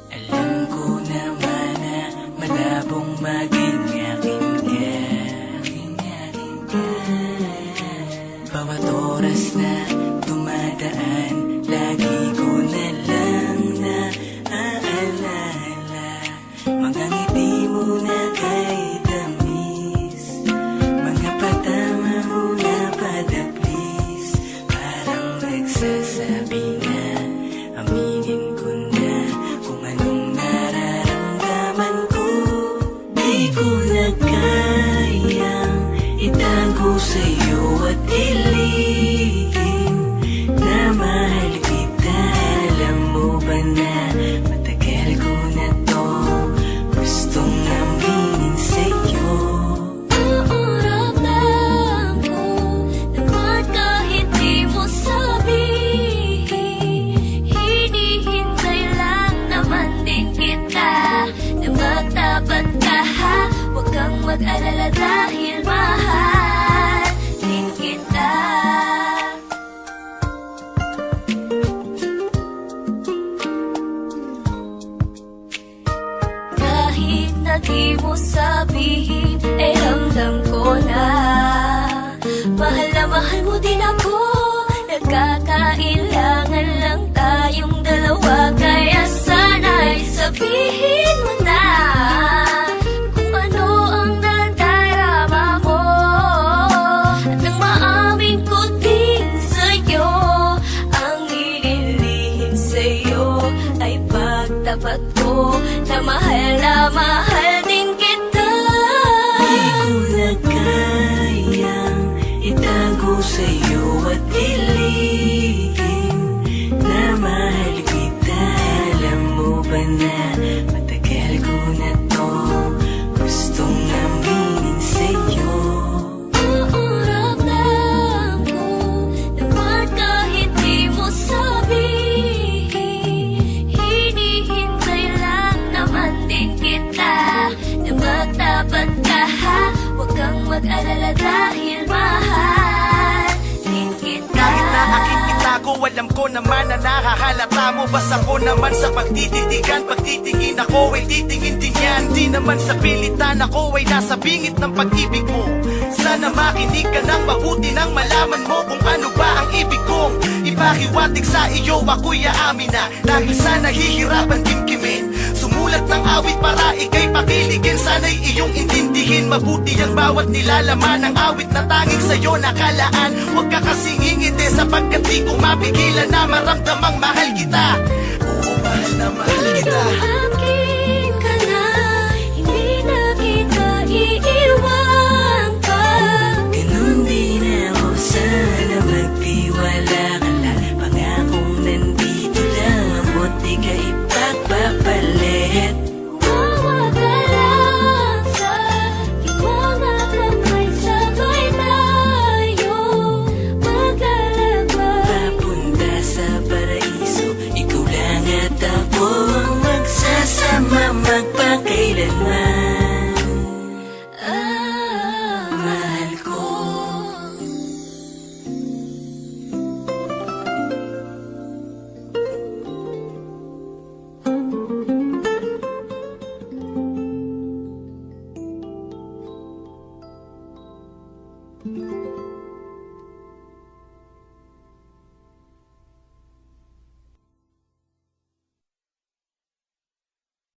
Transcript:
Alam ko naman na malabong maging akin ka. Bawat oras na dumadaan, lagi ko na lang naaalala mga ngiti mo na kay tamis, mga patama mo na padaplis. Parang nagsasabi na aminin ko na kung anong nararamdaman ko. Di ko na kayang itago sa'yo at ilihim na mahal kita. Alam mo ba na matagal ko na to gustong aminin sa'yo. Oo, ramdam ko naman kahit di mo sabihin. Hinihintay lang naman din kita na magtapat ka, ha? Huwag kang mag-alala dahil mahal din kita. Kahit na di mo sabihin, eh ramdam ko na mahal mo din ako. Nagkakailangan lang tayong dalawa, kaya sana'y sabihin mo na kung ano ang nadarama mo. At nang maamin ko din sa'yo, ang ililihim sa'yo ay pagtapat ko na mahal din kita. Di ko na kayang itago sa'yo at ilihim na mahal kita. Alam mo ba na matagal ko na to gustong aminin sa'yo. Oo, ramdam ko naman kahit di mo sabihin. Hinihintay lang naman din kita na magtapat ka, ha? Huwag kang mag-alala dahil mahal din kita. Kahit na aking itago, alam ko naman na nakahalata mo. Basta ko naman sa pagtititigan, pagtitingin ako ay titingin din yan. Di naman sa pilitan, ako ay nasa bingit ng pag-ibig mo. Sana makinig ka ng mabuti nang malaman mo kung ano ba ang ibig kong ipahiwatig sa iyo. Ako'y aamin na dahil sa nahihirapan kimkimin, sumulat ng awit para ika'y pakiligin. Sana'y iyong intindihin mabuti ang bawat nilalaman ng awit na tanging sa'yo nakalaan. Huwag ka kasing ngingiti sapagkat di ko mapigilan na maramdamang mahal kita. Oo, mahal kita. Akin ka na, hindi na kita iiwan pa. Ganun din ako, sana magtiwala ka lang. Pangakong nandito lang ako't di ka ipagpapalit. Umawa ka lang sa aking mga kamay, sabay tayo maglalakbay. Papunta sa paraiso, ikaw lang at ako ang magsasama magpakailanman. Mahal ko. Ah.